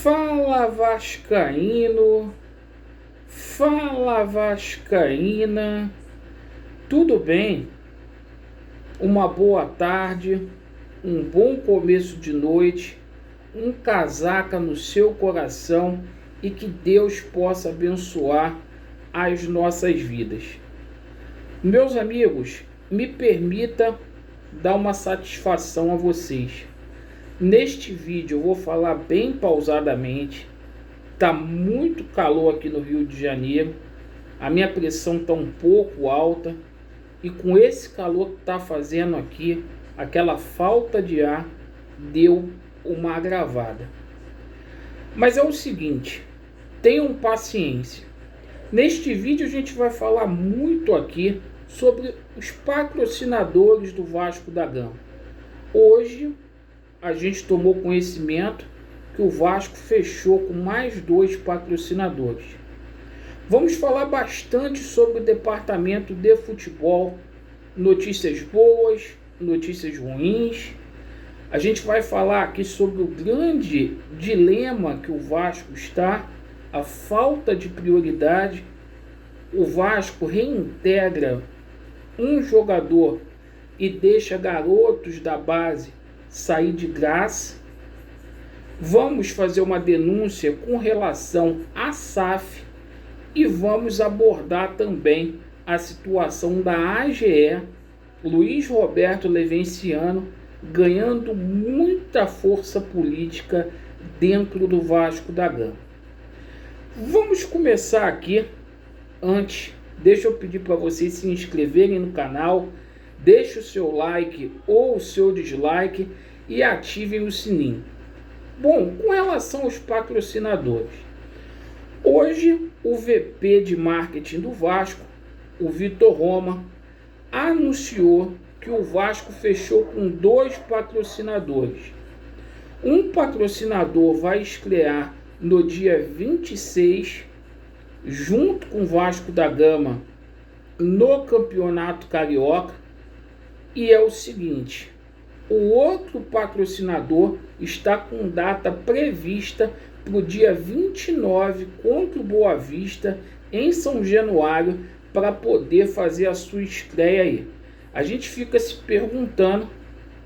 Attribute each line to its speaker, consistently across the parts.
Speaker 1: Fala Vascaíno, fala Vascaína, tudo bem? Uma boa tarde, um bom começo de noite, um casaca no seu coração e que Deus possa abençoar as nossas vidas. Meus amigos, me permita dar uma satisfação a vocês. Neste vídeo eu vou falar bem pausadamente. Tá muito calor aqui no Rio de Janeiro. A minha pressão tá um pouco alta. E com esse calor que tá fazendo aqui, aquela falta de ar deu uma agravada. Mas é o seguinte, tenham paciência. Neste vídeo a gente vai falar muito aqui sobre os patrocinadores do Vasco da Gama. Hoje a gente tomou conhecimento que o Vasco fechou com mais 2 patrocinadores. Vamos falar bastante sobre o departamento de futebol, notícias boas, notícias ruins. A gente vai falar aqui sobre o grande dilema que o Vasco está, a falta de prioridade. O Vasco reintegra um jogador e deixa garotos da base sair de graça. Vamos fazer uma denúncia com relação à SAF e vamos abordar também a situação da AGE, Luiz Roberto Levenciano, ganhando muita força política dentro do Vasco da Gama. Vamos começar aqui. Antes, deixa eu pedir para vocês se inscreverem no canal, deixe o seu like ou o seu dislike e ativem o sininho. Bom, com relação aos patrocinadores, hoje o VP de marketing do Vasco, o Vitor Roma, anunciou que o Vasco fechou com 2 patrocinadores. Um patrocinador vai estrear no dia 26, junto com o Vasco da Gama, no Campeonato Carioca. E é o seguinte, o outro patrocinador está com data prevista para o dia 29 contra o Boa Vista, em São Januário, para poder fazer a sua estreia aí. A gente fica se perguntando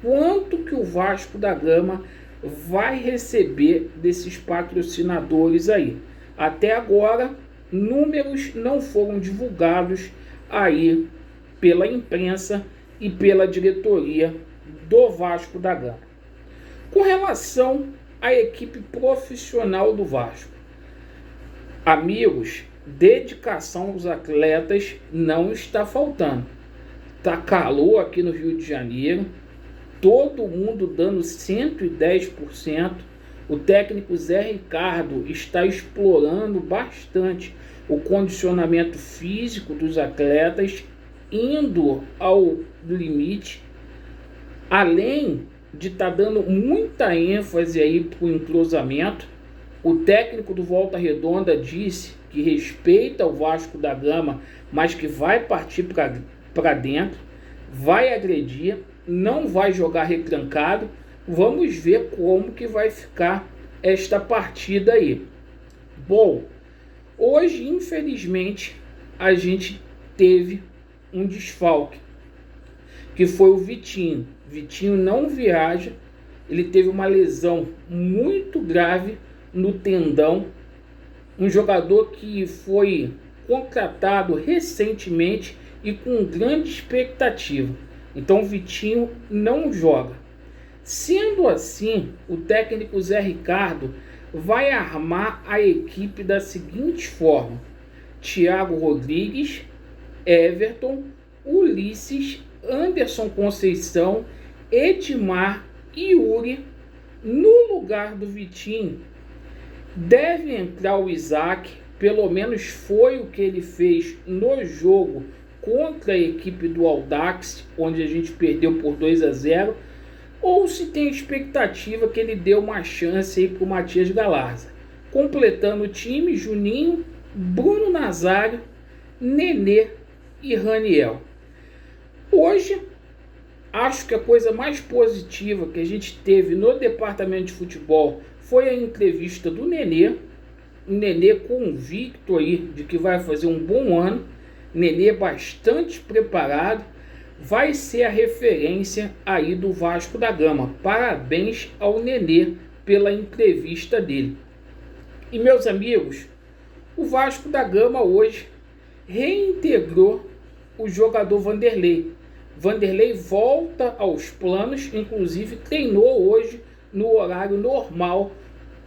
Speaker 1: quanto que o Vasco da Gama vai receber desses patrocinadores aí. Até agora, números não foram divulgados aí pela imprensa e pela diretoria do Vasco da Gama. Com relação à equipe profissional do Vasco, amigos, dedicação aos atletas não está faltando. Tá calor aqui no Rio de Janeiro, todo mundo dando 110%. O técnico Zé Ricardo está explorando bastante o condicionamento físico dos atletas, indo ao limite, além de estar dando muita ênfase aí para o entrosamento. O técnico do Volta Redonda disse que respeita o Vasco da Gama, mas que vai partir para dentro, vai agredir, não vai jogar retrancado. Vamos ver como que vai ficar esta partida aí. Bom, hoje infelizmente a gente teve um desfalque, que foi o Vitinho. Vitinho não viaja, ele teve uma lesão muito grave no tendão, um jogador que foi contratado recentemente e com grande expectativa. Então o Vitinho não joga. Sendo assim, o técnico Zé Ricardo vai armar a equipe da seguinte forma: Thiago Rodrigues, Everton, Ulisses, Anderson Conceição, Edmar e Yuri. No lugar do Vitinho deve entrar o Isaac, pelo menos foi o que ele fez no jogo contra a equipe do Audax, onde a gente perdeu por 2-0, ou se tem expectativa que ele dê uma chance aí para o Matias Galarza. Completando o time, Juninho, Bruno Nazário, Nenê e Raniel. Hoje, acho que a coisa mais positiva que a gente teve no departamento de futebol foi a entrevista do Nenê. O Nenê convicto aí de que vai fazer um bom ano. Nenê bastante preparado. Vai ser a referência aí do Vasco da Gama. Parabéns ao Nenê pela entrevista dele. E meus amigos, o Vasco da Gama hoje reintegrou o jogador Vanderlei. Vanderlei volta aos planos, inclusive treinou hoje no horário normal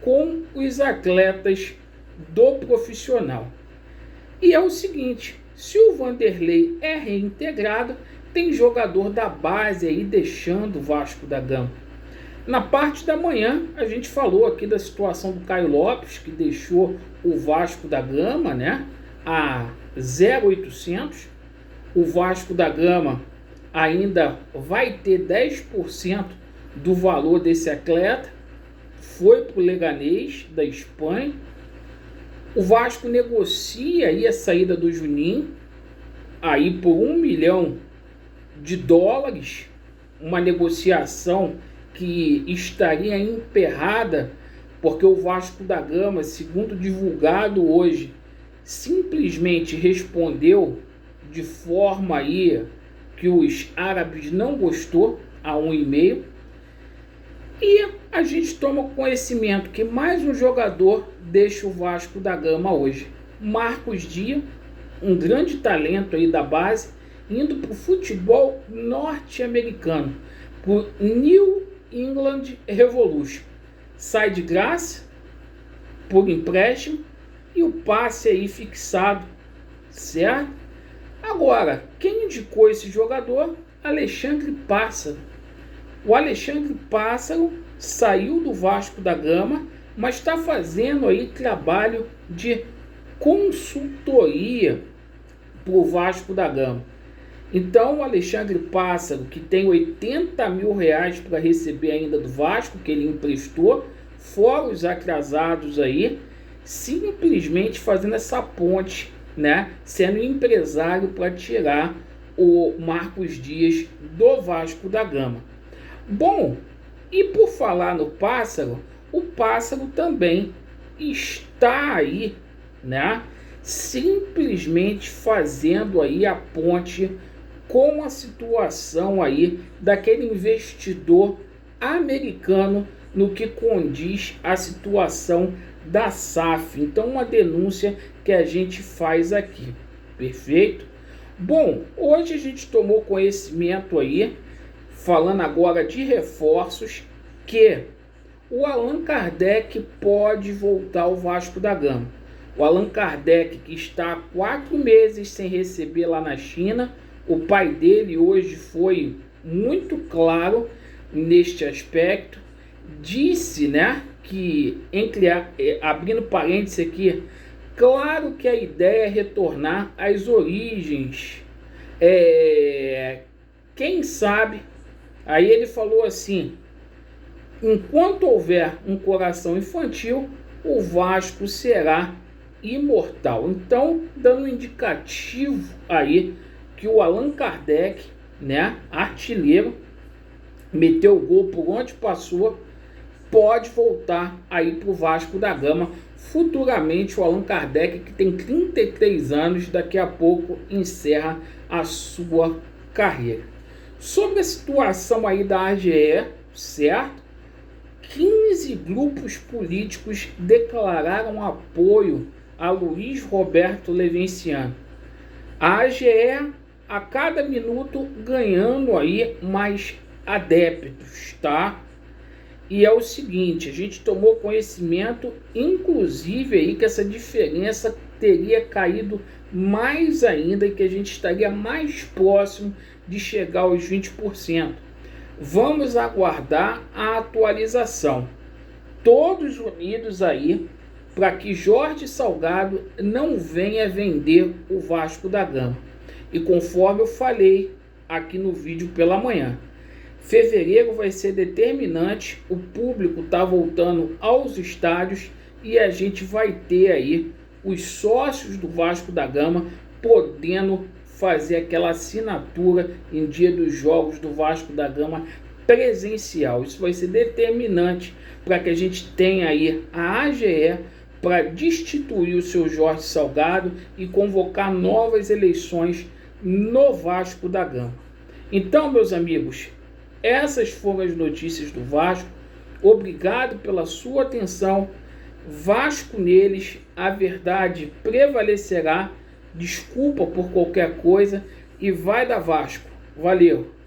Speaker 1: com os atletas do profissional. E é o seguinte, se o Vanderlei é reintegrado, tem jogador da base aí deixando o Vasco da Gama. Na parte da manhã, a gente falou aqui da situação do Caio Lopes, que deixou o Vasco da Gama, né, a 0,800. O Vasco da Gama ainda vai ter 10% do valor desse atleta. Foi para o Leganés da Espanha. O Vasco negocia aí a saída do Juninho aí por $1 milhão. Uma negociação que estaria emperrada, porque o Vasco da Gama, segundo divulgado hoje, simplesmente respondeu de forma aí que os árabes não gostou a 1,5. E a gente toma conhecimento que mais um jogador deixa o Vasco da Gama hoje. Marcos Dias, um grande talento aí da base, indo para o futebol norte-americano, para o New England Revolution. Sai de graça, por empréstimo, e o passe aí fixado, certo? Agora, quem indicou esse jogador? Alexandre Pássaro. O Alexandre Pássaro saiu do Vasco da Gama, mas está fazendo aí trabalho de consultoria para o Vasco da Gama. Então o Alexandre Pássaro, que tem R$80 mil para receber ainda do Vasco, que ele emprestou, fora os atrasados aí, simplesmente fazendo essa ponte, né, sendo empresário para tirar o Marcos Dias do Vasco da Gama. Bom, e por falar no Pássaro, o Pássaro também está aí, né, simplesmente fazendo aí a ponte com a situação aí daquele investidor americano no que condiz a situação da SAF. Então, uma denúncia que a gente faz aqui, perfeito? Bom, hoje a gente tomou conhecimento aí, falando agora de reforços, que o Allan Kardec pode voltar ao Vasco da Gama. O Allan Kardec, que está há 4 meses sem receber lá na China, o pai dele hoje foi muito claro neste aspecto, disse, né, que, abrindo parênteses aqui, claro que a ideia é retornar às origens, quem sabe, aí ele falou assim, enquanto houver um coração infantil, o Vasco será imortal. Então, dando um indicativo aí que o Allan Kardec, né, artilheiro, meteu o gol por onde passou, pode voltar aí para o Vasco da Gama. Futuramente o Allan Kardec, que tem 33 anos, daqui a pouco encerra a sua carreira. Sobre a situação aí da AGE, certo? 15 grupos políticos declararam apoio a Luiz Roberto Levinciano. A AGE, a cada minuto, ganhando aí mais adeptos, tá? E é o seguinte, a gente tomou conhecimento, inclusive, aí que essa diferença teria caído mais ainda e que a gente estaria mais próximo de chegar aos 20%. Vamos aguardar a atualização. Todos unidos aí para que Jorge Salgado não venha vender o Vasco da Gama. E conforme eu falei aqui no vídeo pela manhã, fevereiro vai ser determinante, o público está voltando aos estádios e a gente vai ter aí os sócios do Vasco da Gama podendo fazer aquela assinatura em dia dos jogos do Vasco da Gama presencial. Isso vai ser determinante para que a gente tenha aí a AGE para destituir o seu Jorge Salgado e convocar novas eleições no Vasco da Gama. Então, meus amigos, essas foram as notícias do Vasco. Obrigado pela sua atenção. Vasco neles, a verdade prevalecerá. Desculpa por qualquer coisa e vai dar Vasco. Valeu!